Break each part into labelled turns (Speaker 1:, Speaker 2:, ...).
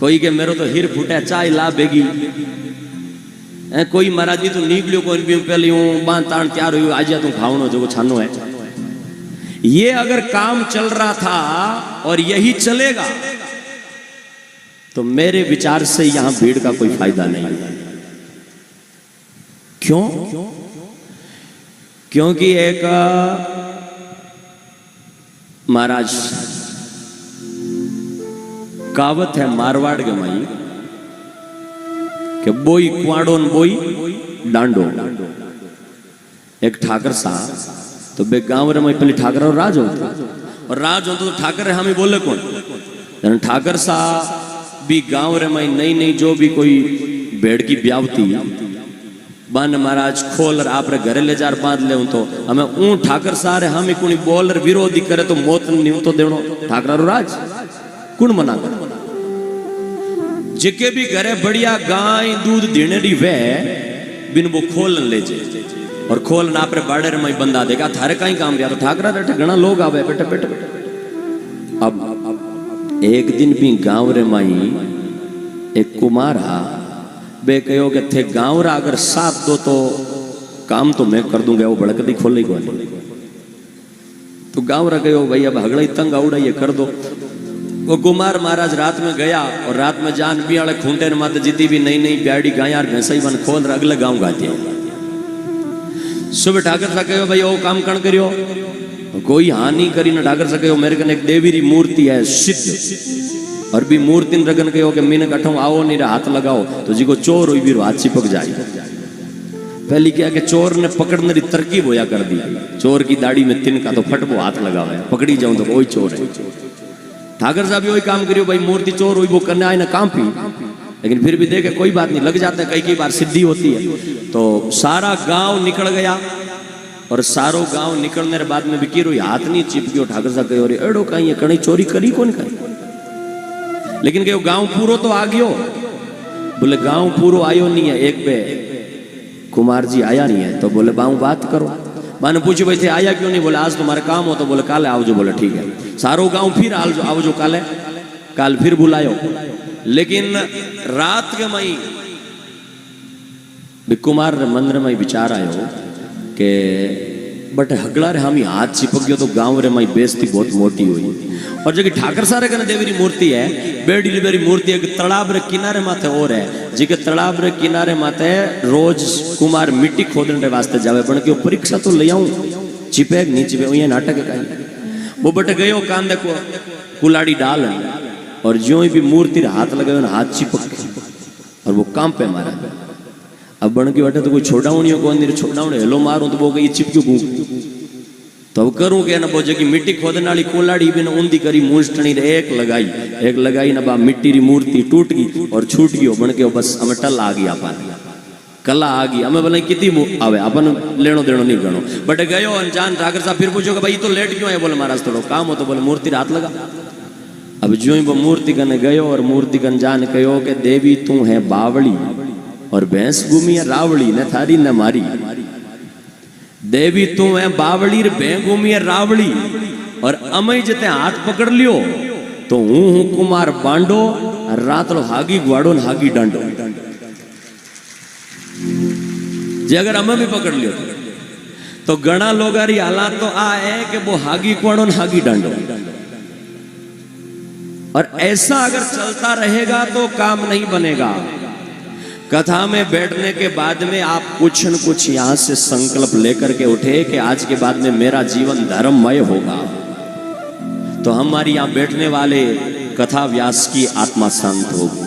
Speaker 1: कोई के मेरो तो हिर फूटे चाय ला बेगी, कोई महाराज जी तो निकलियो कोई भी पहले यूं बांध तान तैयार हुई आज तू खावनो जो छानो है। ये अगर काम चल रहा था और यही चलेगा तो मेरे विचार से यहां भीड़ का कोई फायदा नहीं है। क्यों? क्योंकि एक महाराज कहावत है मारवाड़ के माई कि बोई कुआड़ो न बोई डांडो। एक ठाकर साहब तो बे गांव रे में पहले ठाकर और राज होता, और राज होता तो ठाकर रे हमें बोले कौन? ठाकर साहब भी गांव रे में नई नई जो भी कोई भेड़ की ब्यावती बन महाराज खोल आप रे घरे ले जार बांध ले तो हमें ऊं ठाकर सारे हमें कुणी बोल विरोधी करे तो मौत नहीं तो देवनो ठाकर राज कुण मना कर। जिके भी घरे बढ़िया गाय दूध देने दी वे बिन वो खोल ले जे और खोल ना आपरे बाड़े में बंदा देगा थारे का ही काम दिया तो ठाकरा बैठे घना लोग आवे बेटे बेटे बेटे। अब एक दिन भी गांव रे माई एक कुमारा बे कहो कि थे गांव रा अगर साथ दो तो काम तो मैं कर दूंगा, वो भड़कती खोल को तो गांव रा कहो भाई अब हगड़ा तंग आउड़ा ये कर दो। वो कुमार महाराज रात में गया और रात में जान भी आड़े खूंटे माते जीती भी नई नई प्याड़ी गाय भैंसा बन खोल अगले गांव गाती है। सुबह ठाकर सा कहो भाई वो काम कण करियो, कोई हानि करी ना ठाकर सा कहो मेरे कने एक देवी री मूर्ति है सिद्ध और भी मूर्ति रगन कहो कि मीने कठों आओ नहीं हाथ लगाओ तो जी को चोर हुई भी हाथ चिपक जाए। पहली क्या कि चोर ने पकड़ने की तरकीब होया कर दी, चोर की दाढ़ी में तिनका तो फट वो हाथ लगावे पकड़ी जाऊं तो वही चोर है। ठाकर साहब वही काम करियो भाई मूर्ति चोर हुई वो करने आए ना काम पी, लेकिन फिर भी देखे कोई बात नहीं लग जाता है, कई बार सिद्धि होती है। तो सारा गांव निकल गया और सारो गांव निकलने के बाद में भी की हाथ नहीं चिपकियो। ठाकर साहब कहो रे एड़ो कहीं कणी चोरी करी कौन करी, लेकिन कहो गांव पूरो तो आ गयो। बोले गांव पूरो आयो नहीं है, एक पे कुमार जी आया नहीं है। तो बोले बाऊ बात करो, मैंने पूछो भाई थे आया क्यों नहीं? बोले आज तुम्हारे काम हो तो बोले काले आओ जो। बोले ठीक है, सारो गांव फिर आओ जो काले, काल फिर बुलायो। लेकिन रात के मई कुमार मंदिर में विचार आयो कि बट हगड़ा रे हम हाथ चिपक गयो तो गांव रे मई बेइज्जती बहुत मोटी हुई। और जो ठाकर सारे कने देवी री मूर्ति है बेडी लिबेरी मूर्ति एक तालाब रे किनारे माथे और है, जी के तालाब रे किनारे माथे रोज कुमार मिट्टी खोदने वास्ते जावे, पण क्यों परीक्षा तो ले आऊं चिपे नहीं चिपे ये नाटक है काई। वो बट गयो कान देखो कुलाड़ी डाल और ज्यों भी मूर्ति हाथ लगायो ना हाथ चिपक और वो काम पे मारा। अब बन के बैठे तो कोई छोड़ावनी कौन नहीं, छोड़ावने हेलो मारूं तो वो कहीं चिपक्यू गूं तो अब करूं क्या ना वो जगह मिट्टी खोदने वाली कुलाड़ी भी ना ऊंधी करी मूंछटनी एक लगाई ना बा मिट्टी री मूर्ति टूट गई और छूट गई। बन के बस हमें टल आ गई अपन कला आ गई, हमें बोले कितनी आवे अपन लेनो देनो नहीं गणो। बट गयो अनजान ठाकर साहब फिर पूछो कि भाई तो लेट क्यों है? बोले महाराज थोड़ा काम हो तो बोले मूर्ति हाथ लगा। अब जो ही वो मूर्ति कने गयो और मूर्ति कन जान कहो कि देवी तू है बावड़ी और भैंस घूमी है रावड़ी न थारी न मारी। देवी तू है बावड़ी भैंस घूमी है रावड़ी और अमय जते हाथ पकड़ लियो तो हूं कुमार बांडो रात लो हागी ग्वाड़ो न हागी डांडो। जे अगर अमय भी पकड़ लियो तो घना लोगारी हालात तो आ है कि वो हागी ग्वाड़ो न हागी डांडो। और ऐसा अगर चलता रहेगा तो काम नहीं बनेगा। कथा में बैठने के बाद में आप कुछ न कुछ यहां से संकल्प लेकर के उठे कि आज के बाद में मेरा जीवन धर्ममय होगा, तो हमारी यहां बैठने वाले कथा व्यास की आत्मा शांत होगी,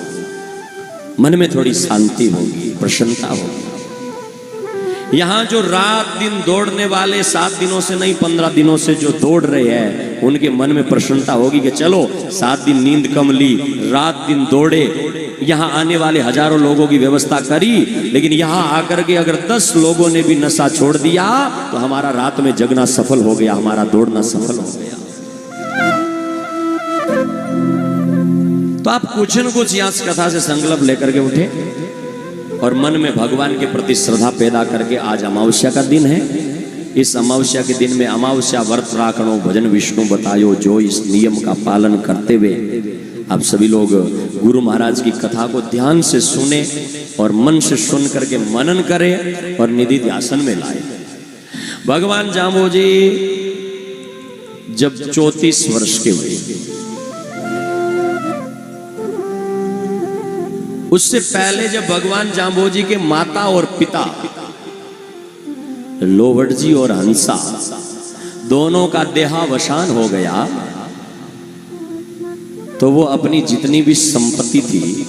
Speaker 1: मन में थोड़ी शांति होगी, प्रसन्नता होगी। यहां जो रात दिन दौड़ने वाले 7 दिनों से नहीं 15 दिनों से जो दौड़ रहे हैं उनके मन में प्रसन्नता होगी कि चलो 7 दिन नींद कम ली, रात दिन दौड़े, यहाँ आने वाले हजारों लोगों की व्यवस्था करी, लेकिन यहाँ आकर के अगर 10 लोगों ने भी नशा छोड़ दिया तो हमारा रात में जगना सफल हो गया, हमारा दौड़ना सफल हो गया। तो आप कुछ न कुछ यहाँ कथा से संकल्प लेकर के उठे और मन में भगवान के प्रति श्रद्धा पैदा करके आज अमावस्या का दिन है। इस अमावस्या के दिन में अमावस्या व्रत राखणो भजन विष्णु बतायो, जो इस नियम का पालन करते हुए आप सभी लोग गुरु महाराज की कथा को ध्यान से सुने और मन से सुन करके मनन करें और निधि ध्यान में लाए। भगवान जाम्बोजी जब 34 वर्ष के हुए, उससे पहले जब भगवान जाम्बोजी के माता और पिता लोवट जी और हंसा दोनों का देहावसान हो गया, तो वो अपनी जितनी भी संपत्ति थी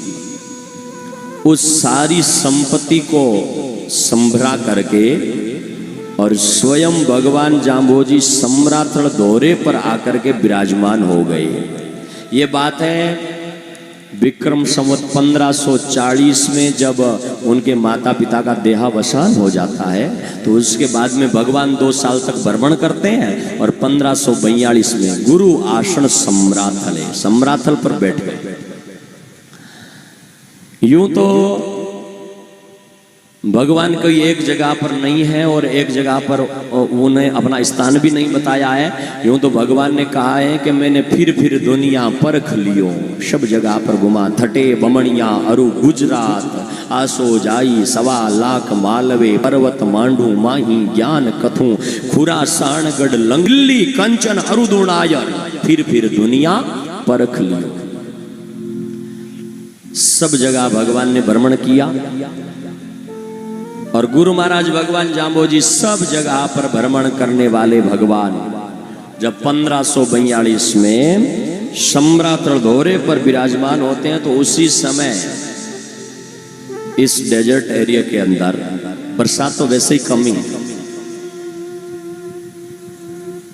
Speaker 1: उस सारी संपत्ति को संभरा करके और स्वयं भगवान जाम्बोजी सम्रातल दौरे पर आकर के विराजमान हो गए। ये बात है विक्रम संवत 1540 में जब उनके माता पिता का देहावसान हो जाता है, तो उसके बाद में भगवान 2 साल तक भ्रमण करते हैं और 1542 में गुरु आसन सम्राथल पर बैठ गए। यूं तो भगवान कोई एक जगह पर नहीं है और एक जगह पर उन्हें अपना स्थान भी नहीं बताया है। यूं तो भगवान ने कहा है कि मैंने फिर दुनिया परख लियो, सब जगह पर घुमा, थटे बमणिया अरु गुजरात, आसो जाई 1.25 लाख मालवे, पर्वत मांडू माही ज्ञान कथू, खुरासान गढ़ लंगली कंचन अरुदुणायर, फिर दुनिया परख लियो। सब जगह भगवान ने भ्रमण किया और गुरु महाराज भगवान जाम्बोजी सब जगह पर भ्रमण करने वाले भगवान जब 1542 में सम्रातल दौरे पर विराजमान होते हैं, तो उसी समय इस डेजर्ट एरिया के अंदर बरसात तो वैसे ही कमी है,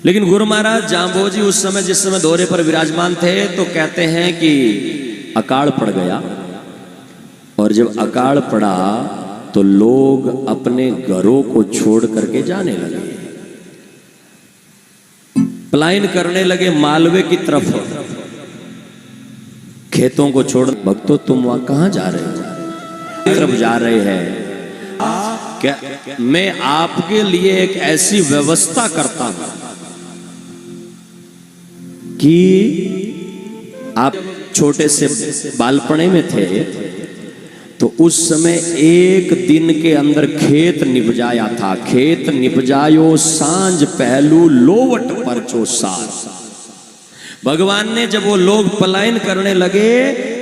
Speaker 1: लेकिन गुरु महाराज जाम्बोजी उस समय जिस समय दौरे पर विराजमान थे, तो कहते हैं कि अकाल पड़ गया। और जब अकाल पड़ा तो लोग अपने घरों को छोड़ करके जाने लगे, पलायन करने लगे मालवे की तरफ, खेतों को छोड़। भक्तों तुम वहां कहां जा रहे हो? तरफ जा रहे हैं क्या? मैं आपके लिए एक ऐसी व्यवस्था करता हूं कि आप छोटे से बालपने में थे, तो उस समय एक दिन के अंदर खेत निपजाया था। खेत निपजायो सांझ पहलू लोवट परचो सार। भगवान ने जब वो लोग पलायन करने लगे,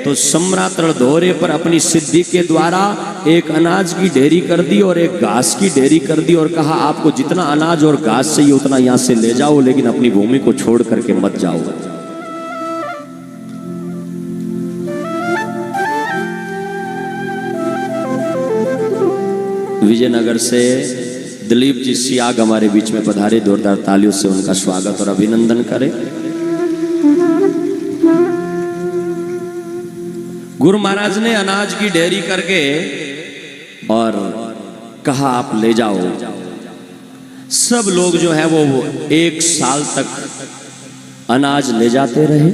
Speaker 1: तो सम्रातल दौरे पर अपनी सिद्धि के द्वारा एक अनाज की ढेरी कर दी और एक घास की ढेरी कर दी और कहा आपको जितना अनाज और घास चाहिए उतना यहां से ले जाओ, लेकिन अपनी भूमि को छोड़ करके मत जाओ। विजयनगर से दिलीप जी सियाग हमारे बीच में पधारे, जोरदार तालियों से उनका स्वागत और अभिनंदन करें। गुरु महाराज ने अनाज की ढेरी करके और कहा आप ले जाओ। सब लोग जो है वो 1 साल तक अनाज ले जाते रहे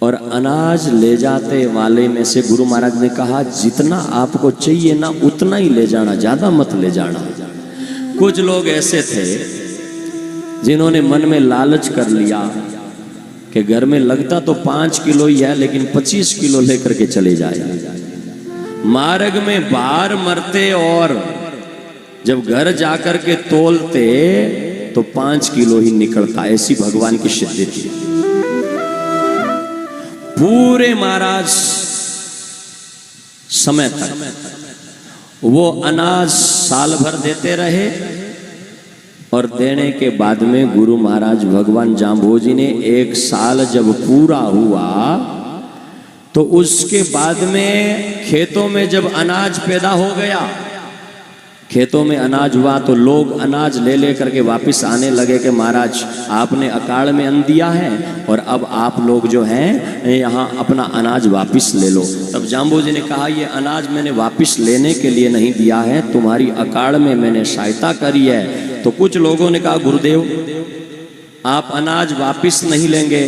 Speaker 1: और अनाज ले जाते वाले में से गुरु महाराज ने कहा जितना आपको चाहिए ना उतना ही ले जाना, ज्यादा मत ले जाना। कुछ लोग ऐसे थे जिन्होंने मन में लालच कर लिया कि घर में लगता तो 5 किलो ही है, लेकिन 25 किलो लेकर के चले जाए। मार्ग में बाहर मरते और जब घर जाकर के तोलते तो 5 किलो ही निकलता। ऐसी भगवान की सिद्धि थी। पूरे महाराज समय तक वो अनाज साल भर देते रहे और देने के बाद में गुरु महाराज भगवान जाम्बोजी ने 1 साल जब पूरा हुआ, तो उसके बाद में खेतों में जब अनाज पैदा हो गया, खेतों में अनाज हुआ, तो लोग अनाज ले लेकर के वापस आने लगे कि महाराज आपने अकाल में अन्न दिया है और अब आप लोग जो हैं यहाँ अपना अनाज वापस ले लो। तब जाम्बोजी ने कहा ये अनाज मैंने वापस लेने के लिए नहीं दिया है, तुम्हारी अकाल में मैंने सहायता करी है। तो कुछ लोगों ने कहा गुरुदेव आप अनाज वापस नहीं लेंगे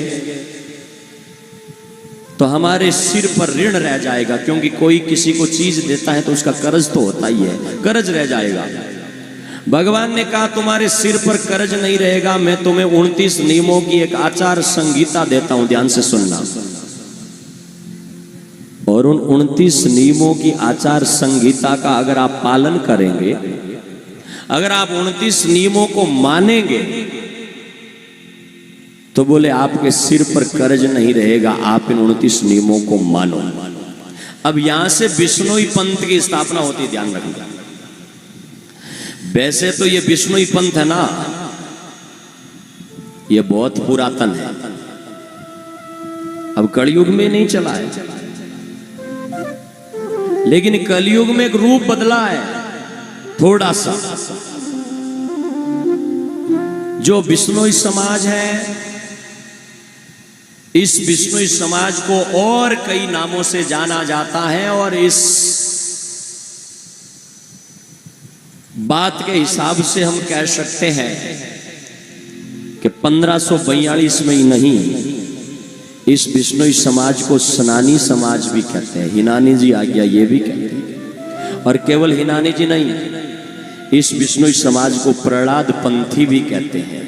Speaker 1: तो हमारे सिर पर ऋण रह जाएगा, क्योंकि कोई किसी को चीज देता है तो उसका कर्ज तो होता ही है, कर्ज रह जाएगा। भगवान ने कहा तुम्हारे सिर पर कर्ज नहीं रहेगा, मैं तुम्हें 29 नियमों की एक आचार संहिता देता हूं, ध्यान से सुनना। और उन 29 नियमों की आचार संहिता का अगर आप पालन करेंगे, अगर आप 29 नियमों को मानेंगे, तो बोले आपके सिर पर कर्ज नहीं रहेगा, आप इन 29 नियमों को मानो। अब यहां से बिश्नोई पंथ की स्थापना होती है, ध्यान रखना। वैसे तो ये बिश्नोई पंथ है ना, ये बहुत पुरातन है, अब कलयुग में नहीं चला है, लेकिन कलयुग में एक रूप बदला है थोड़ा सा। जो बिश्नोई समाज है, इस बिश्नोई समाज को और कई नामों से जाना जाता है, और इस बात के हिसाब से हम कह सकते हैं कि 1542 में ही नहीं, इस बिश्नोई समाज को सनानी समाज भी कहते हैं। हिनानी जी आ गया, ये भी कहते हैं। और केवल हिनानी जी नहीं, इस बिश्नोई समाज को प्रहलाद पंथी भी कहते हैं।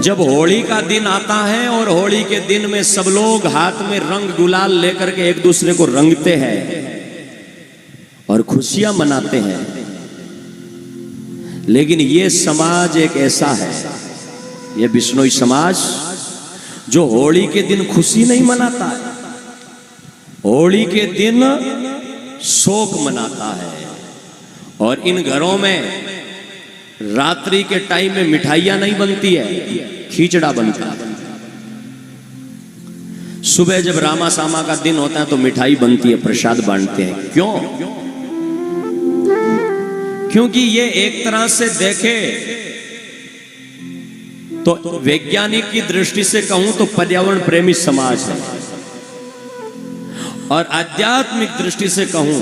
Speaker 1: जब होली का दिन आता है और होली के दिन में सब लोग हाथ में रंग गुलाल लेकर के एक दूसरे को रंगते हैं और खुशियां मनाते हैं, लेकिन ये समाज एक ऐसा है, ये बिश्नोई समाज, जो होली के दिन खुशी नहीं मनाता है, होली के दिन शोक मनाता है। और इन घरों में रात्रि के टाइम में मिठाइयां नहीं बनती है, खींचड़ा बनता है। सुबह जब रामा सामा का दिन होता है तो मिठाई बनती है, प्रसाद बांटते हैं। क्यों? क्योंकि ये एक तरह से देखे तो वैज्ञानिक की दृष्टि से कहूं तो पर्यावरण प्रेमी समाज है, और आध्यात्मिक दृष्टि से कहूं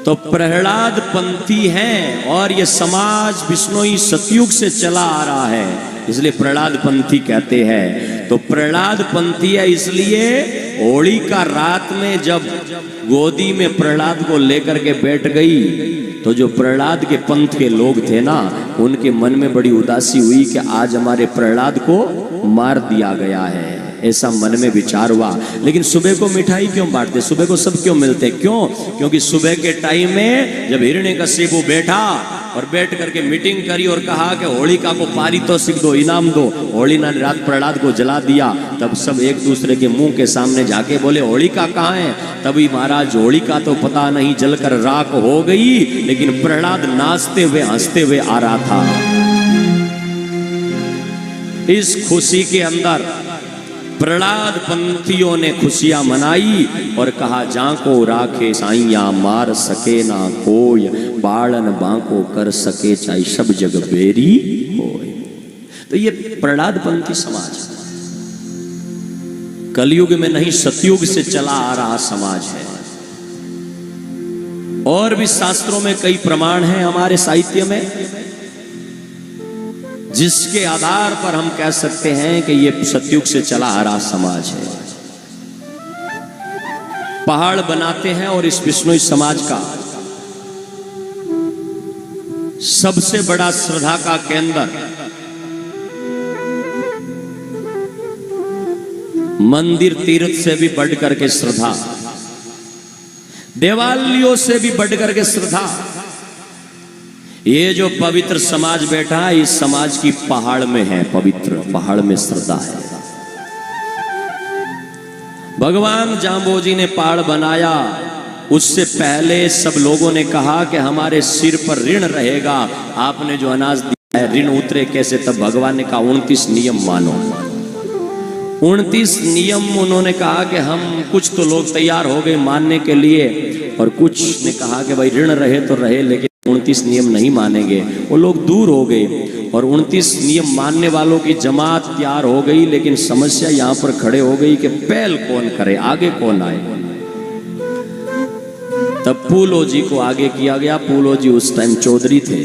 Speaker 1: तो प्रहलाद पंथी हैं। और ये समाज बिश्नोई सतयुग से चला आ रहा है, इसलिए प्रहलाद पंथी कहते हैं। तो प्रहलाद पंथी है, इसलिए होली का रात में जब गोदी में प्रहलाद को लेकर के बैठ गई, तो जो प्रहलाद के पंथ के लोग थे ना, उनके मन में बड़ी उदासी हुई कि आज हमारे प्रहलाद को मार दिया गया है, ऐसा मन में विचार हुआ। लेकिन सुबह को मिठाई क्यों बांटते, सुबह को सब क्यों मिलते? क्यों? क्योंकि सुबह के टाइम में जब हिरण्यकशिपु बैठा और बैठ करके मीटिंग करी और कहा कि होलिका को पारितोषिक दो, इनाम दो, होलिका ने रात प्रहलाद को जला दिया, तब सब एक दूसरे के मुंह के सामने जाके बोले होलिका कहाँ है? तभी महाराज होलिका तो पता नहीं जलकर राख हो गई, लेकिन प्रहलाद नाचते हुए हंसते हुए आ रहा था। इस खुशी के अंदर प्रहलाद पंथियों ने खुशियां मनाई और कहा, जाको राखे साइया मार सके ना कोई, बालन बांको कर सके चाहे सब जग बेरी होए। तो ये प्रहलाद पंथी समाज कलयुग में नहीं, सतयुग से चला आ रहा समाज है। और भी शास्त्रों में कई प्रमाण हैं, हमारे साहित्य में, जिसके आधार पर हम कह सकते हैं कि ये सतयुग से चला आ रहा समाज है। पहाड़ बनाते हैं, और इस बिश्नोई समाज का सबसे बड़ा श्रद्धा का केंद्र मंदिर तीर्थ से भी बढ़ करके श्रद्धा, देवालयों से भी बढ़ करके श्रद्धा, ये जो पवित्र समाज बैठा है, इस समाज की पहाड़ में है, पवित्र पहाड़ में श्रद्धा है। भगवान जाम्बोजी ने पहाड़ बनाया, उससे पहले सब लोगों ने कहा कि हमारे सिर पर ऋण रहेगा, आपने जो अनाज दिया है ऋण उतरे कैसे? तब भगवान ने कहा 29 नियम मानो। 29 नियम उन्होंने कहा कि हम, कुछ तो लोग तैयार हो गए मानने के लिए, और कुछ ने कहा कि भाई ऋण रहे तो रहे, लेकिन 29 नियम नहीं मानेंगे। वो लोग दूर हो गए और 29 नियम मानने वालों की जमात तैयार हो गई। लेकिन समस्या यहाँ पर खड़े हो गई कि पहल कौन करे, आगे कौन आए। तब फूलो जी को आगे किया गया। फूलो जी उस टाइम चौधरी थे।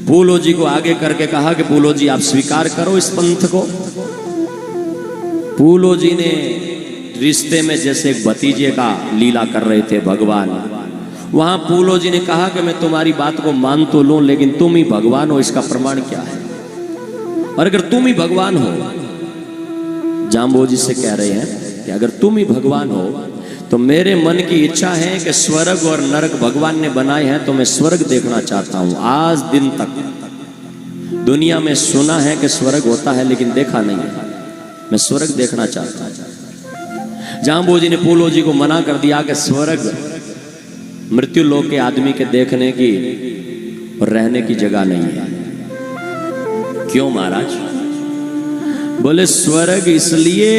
Speaker 1: फूलो जी को आगे करके कहा कि फूलो जी आप स्वीकार करो इस पंथ को। फूलो जी ने रिश्ते में जैसे एक भतीजे का लीला कर रहे थे भगवान, वहां फूलो जी ने कहा कि मैं तुम्हारी बात को मान तो लूं, लेकिन तुम ही भगवान हो, इसका प्रमाण क्या है? और अगर तुम ही भगवान हो, जाम्बोजी से कह रहे हैं कि अगर तुम ही भगवान हो तो मेरे मन की इच्छा है कि स्वर्ग और नरक भगवान ने बनाए हैं, तो मैं स्वर्ग देखना चाहता हूं। आज दिन तक दुनिया में सुना है कि स्वर्ग होता है लेकिन देखा नहीं है, मैं स्वर्ग देखना चाहता हूं। जाम्बोजी ने पूलोजी को मना कर दिया कि स्वर्ग मृत्यु लोक के आदमी के देखने की और रहने की जगह नहीं है। क्यों महाराज? बोले स्वर्ग इसलिए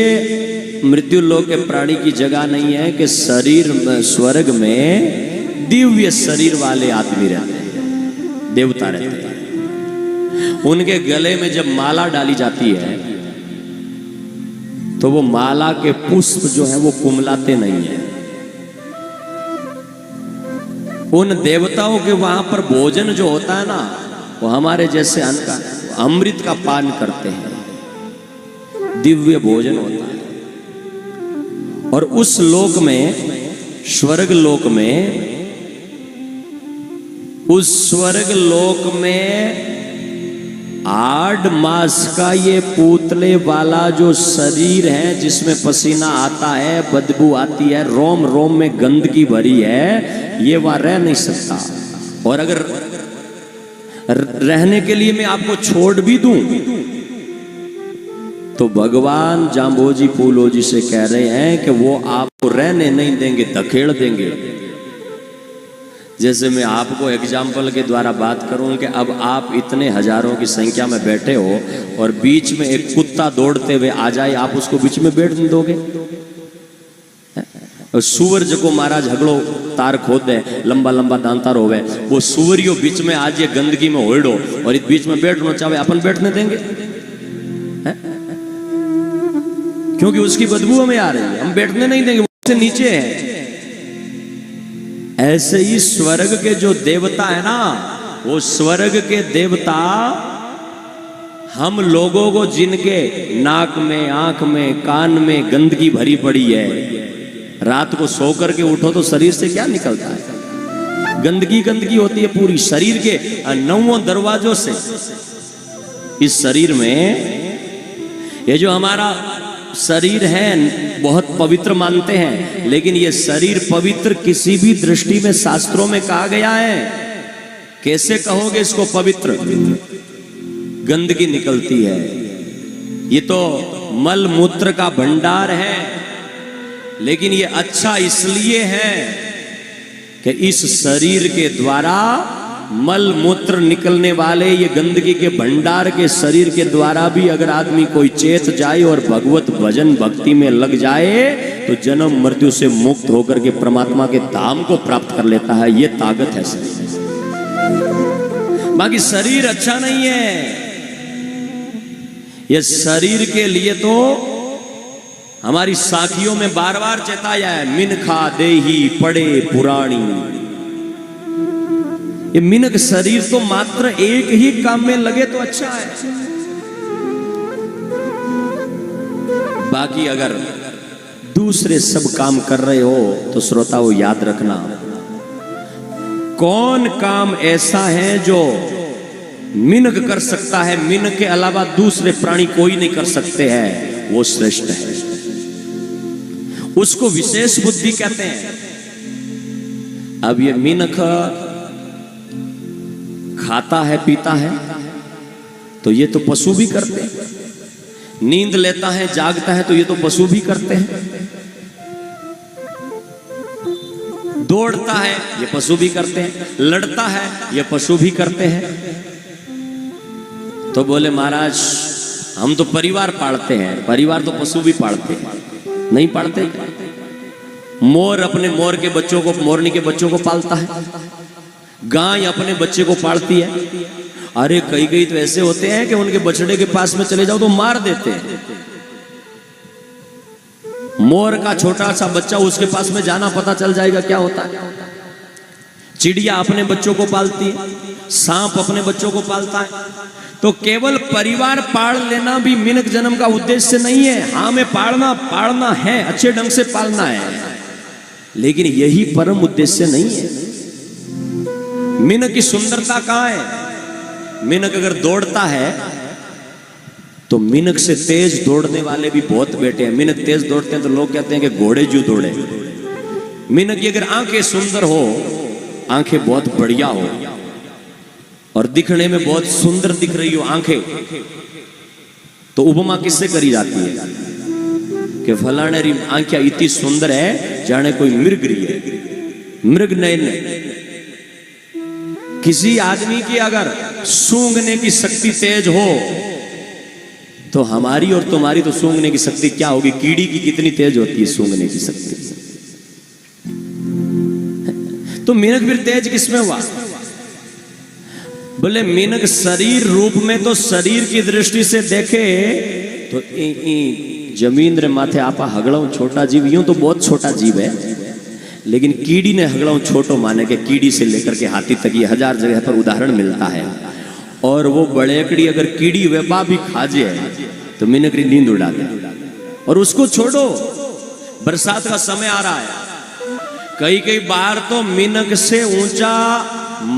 Speaker 1: मृत्यु लोक के प्राणी की जगह नहीं है कि शरीर स्वर्ग में दिव्य शरीर वाले आदमी रहते हैं, देवता रहते हैं। उनके गले में जब माला डाली जाती है तो वो माला के पुष्प जो है वो कुमलाते नहीं है। उन देवताओं के वहां पर भोजन जो होता है ना, वो हमारे जैसे अन्न का अमृत का पान करते हैं, दिव्य भोजन होता है। और उस लोक में, स्वर्ग लोक में, उस स्वर्ग लोक में 8 मास का ये पूतले वाला जो शरीर है जिसमें पसीना आता है, बदबू आती है, रोम रोम में गंदगी भरी है, ये वहां रह नहीं सकता। और अगर रहने के लिए मैं आपको छोड़ भी दूं तो भगवान जाम्बोजी पूलोजी से कह रहे हैं कि वो आपको रहने नहीं देंगे, धकेल देंगे। जैसे मैं आपको एग्जाम्पल के द्वारा बात करूं कि अब आप इतने हजारों की संख्या में बैठे हो और बीच में एक कुत्ता दौड़ते हुए आ जाए, आप उसको बीच में बैठ दोगे? और सूअर जो महाराज झगड़ो तार खोद दे, लंबा लंबा दांतार होवे, वो सूअरियो बीच में आज ये गंदगी में होड़ो और इस बीच में बैठना चाहे, अपन बैठने देंगे? क्योंकि उसकी बदबू हमें आ रही है, हम बैठने नहीं देंगे, उससे नीचे है। ऐसे ही स्वर्ग के जो देवता है ना, वो स्वर्ग के देवता हम लोगों को, जिनके नाक में, आंख में, कान में गंदगी भरी पड़ी है, रात को सो करके उठो तो शरीर से क्या निकलता है? गंदगी गंदगी होती है पूरी शरीर के 9 दरवाजों से। इस शरीर में ये जो हमारा शरीर है बहुत पवित्र मानते हैं, लेकिन ये शरीर पवित्र किसी भी दृष्टि में शास्त्रों में कहा गया है? कैसे कहोगे इसको पवित्र? गंदगी निकलती है, ये तो मल मूत्र का भंडार है। लेकिन ये अच्छा इसलिए है कि इस शरीर के द्वारा मल मूत्र निकलने वाले ये गंदगी के भंडार के शरीर के द्वारा भी अगर आदमी कोई चेत जाए और भगवत भजन भक्ति में लग जाए तो जन्म मृत्यु से मुक्त होकर के परमात्मा के धाम को प्राप्त कर लेता है। ये ताकत है शरीर। बाकी शरीर अच्छा नहीं है। ये शरीर के लिए तो हमारी साखियों में बार बार चेताया है, मिनखा देही पड़े पुराणी। ये मिनक शरीर तो मात्र एक ही काम में लगे तो अच्छा है। बाकी अगर दूसरे सब काम कर रहे हो तो श्रोताओं याद रखना, कौन काम ऐसा है जो मिनक कर सकता है, मिनक के अलावा दूसरे प्राणी कोई नहीं कर सकते हैं, वो श्रेष्ठ है। उसको विशेष बुद्धि कहते हैं। अब ये मिनक खाता है पीता है तो ये तो पशु भी करते हैं, नींद लेता है जागता है तो ये तो पशु भी करते हैं, दौड़ता है ये पशु भी करते हैं, लड़ता है ये पशु भी करते हैं। तो बोले महाराज हम तो परिवार पालते हैं, परिवार तो पशु भी पालते हैं, नहीं पालते? मोर अपने मोर के बच्चों को, मोरनी के बच्चों को पालता है, गाय अपने बच्चे को पालती है। अरे कई कई तो ऐसे होते हैं कि उनके बछड़े के पास में चले जाओ तो मार देते हैं। मोर का छोटा सा बच्चा, उसके पास में जाना पता चल जाएगा क्या होता है। चिड़िया अपने बच्चों को पालती है, सांप अपने बच्चों को पालता है। तो केवल परिवार पाल लेना भी मिनक जन्म का उद्देश्य नहीं है। हाँ में पालना है, अच्छे ढंग से पालना है, लेकिन यही परम उद्देश्य नहीं है। मिनक की सुंदरता कहां है? मिनक अगर दौड़ता है तो मिनक से तेज दौड़ने वाले भी बहुत बैठे हैं। मिनक तेज दौड़ते हैं तो लोग कहते हैं कि घोड़े जो दौड़े। मिनक की अगर आंखें सुंदर हो, आंखें बहुत बढ़िया हो और दिखने में बहुत सुंदर दिख रही हो आंखें, तो उपमा किससे करी जाती है कि फलाने री आंखें इतनी सुंदर है जाने कोई मृग रही है, मृग नयन। किसी आदमी की अगर सूंघने की शक्ति तेज हो तो हमारी और तुम्हारी तो सूंघने की शक्ति क्या होगी? कीड़ी की कितनी तेज होती है सूंघने की शक्ति। तो मेनक फिर तेज किसमें हुआ? बोले मेनक शरीर रूप में तो शरीर की दृष्टि से देखे तो जमीन रे माथे आपा हगड़ाऊ छोटा जीव, यूं तो बहुत छोटा जीव है, लेकिन कीड़ी ने हगड़ाऊ छोटो माने के कीड़ी से लेकर के हाथी तक ये 1000 जगह पर उदाहरण मिलता है। और वो बड़ेकड़ी अगर कीड़ी वेपा भी खा जाए तो मिनक री नींद उड़ा दे। और उसको छोड़ो, बरसात का समय आ रहा है, कई बार तो मिनक से ऊंचा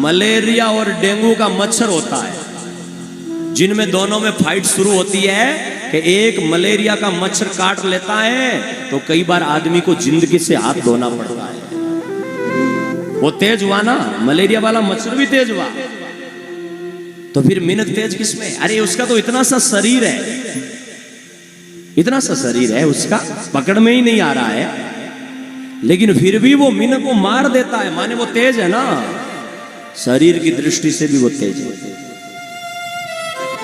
Speaker 1: मलेरिया और डेंगू का मच्छर होता है, जिनमें दोनों में फाइट शुरू होती है कि एक मलेरिया का मच्छर काट लेता है तो कई बार आदमी को जिंदगी से हाथ धोना पड़ता है। वो तेज हुआ ना, मलेरिया वाला मच्छर भी तेज हुआ, तो फिर मिनक तेज किसमें? अरे उसका तो इतना सा शरीर है, इतना सा शरीर है, उसका पकड़ में ही नहीं आ रहा है, लेकिन फिर भी वो मिनक को मार देता है, माने वो तेज है ना, शरीर की दृष्टि से भी वो तेज है।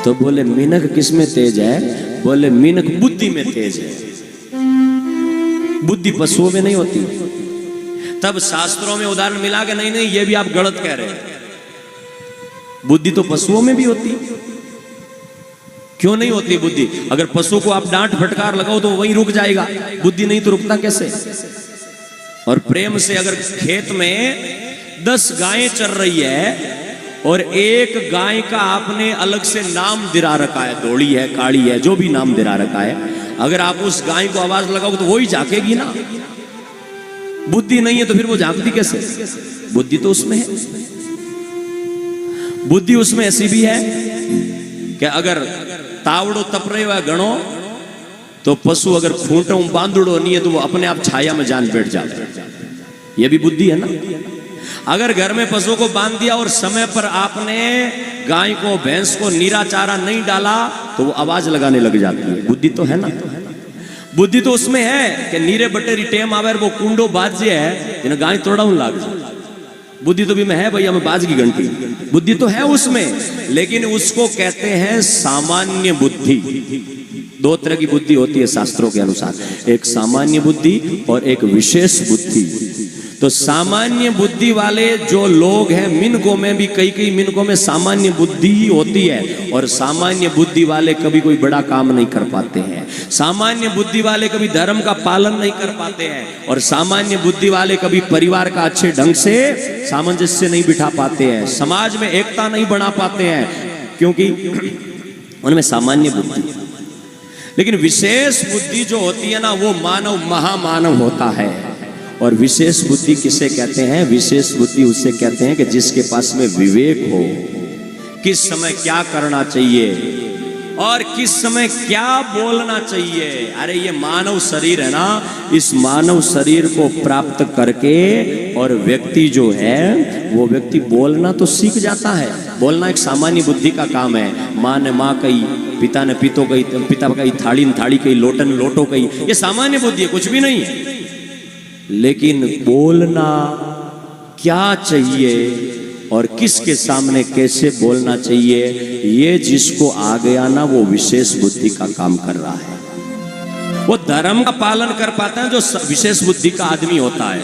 Speaker 1: तो बोले मिनक किसमें तेज है? बोले मिनक बुद्धि में तेज है। बुद्धि पशुओं में नहीं होती। तब शास्त्रों में उदाहरण मिला कि नहीं ये भी आप गलत कह रहे हैं, बुद्धि तो पशुओं में भी होती। क्यों नहीं होती बुद्धि? अगर पशु को आप डांट फटकार लगाओ तो वहीं रुक जाएगा, बुद्धि नहीं तो रुकता कैसे? और प्रेम से अगर खेत में 10 गायें चर रही है और एक गाय का आपने अलग से नाम दिला रखा है, दौड़ी है, काली है, जो भी नाम दिला रखा है, अगर आप उस गाय को आवाज लगाओ तो वही झांकेगी ना। बुद्धि नहीं है तो फिर वो झांकती कैसे? बुद्धि तो उसमें है। बुद्धि उसमें ऐसी भी है कि अगर तावड़ो तप रहे हुआ गणो तो पशु अगर खूंटों बांधड़ो नहीं है तो वो अपने आप छाया में जान बैठ जाता है। ये भी बुद्धि है ना। अगर घर में पशु को बांध दिया और समय पर आपने गाय को भैंस को नीरा चारा नहीं डाला तो वो आवाज लगाने लग जाती है। बुद्धि तो है ना। बुद्धि तो उसमें है कि नीरे बटेरी टेम आवे वो कुंडो बाजे है जिन्हें गाय तोड़ाऊं लाग जाए। बुद्धि तो भी में है भैया, मैं बाज की घंटी, बुद्धि तो है उसमें, लेकिन उसको कहते हैं सामान्य बुद्धि। 2 तरह की बुद्धि होती है शास्त्रों के अनुसार, एक सामान्य बुद्धि और एक विशेष बुद्धि। तो सामान्य बुद्धि वाले जो लोग हैं, मिनकों में भी कई मिनकों में सामान्य बुद्धि ही होती है, और सामान्य बुद्धि वाले कभी कोई बड़ा काम नहीं कर पाते हैं। सामान्य बुद्धि वाले कभी धर्म का पालन नहीं कर पाते हैं, और सामान्य बुद्धि वाले कभी परिवार का अच्छे ढंग से सामंजस्य नहीं बिठा पाते हैं, समाज में एकता नहीं बना पाते हैं, क्योंकि उनमें सामान्य बुद्धि। लेकिन विशेष बुद्धि जो होती है ना, वो मानव महामानव होता है। और विशेष बुद्धि किसे कहते हैं? विशेष बुद्धि उसे कहते हैं कि जिसके पास में विवेक हो, किस समय क्या करना चाहिए और किस समय क्या बोलना चाहिए। अरे ये मानव शरीर है ना, इस मानव शरीर को प्राप्त करके और व्यक्ति जो है वो व्यक्ति बोलना तो सीख जाता है। बोलना एक सामान्य बुद्धि का काम है। माँ ने माँ कही, पिता ने पितो कही, पिता कही, थाली ने थाली कही, लोटन ने लोटो कही, ये सामान्य बुद्धि है, कुछ भी नहीं है। लेकिन बोलना क्या चाहिए और किसके सामने कैसे बोलना चाहिए, ये जिसको आ गया ना, वो विशेष बुद्धि का काम कर रहा है। वो धर्म का पालन कर पाता है जो विशेष बुद्धि का आदमी होता है।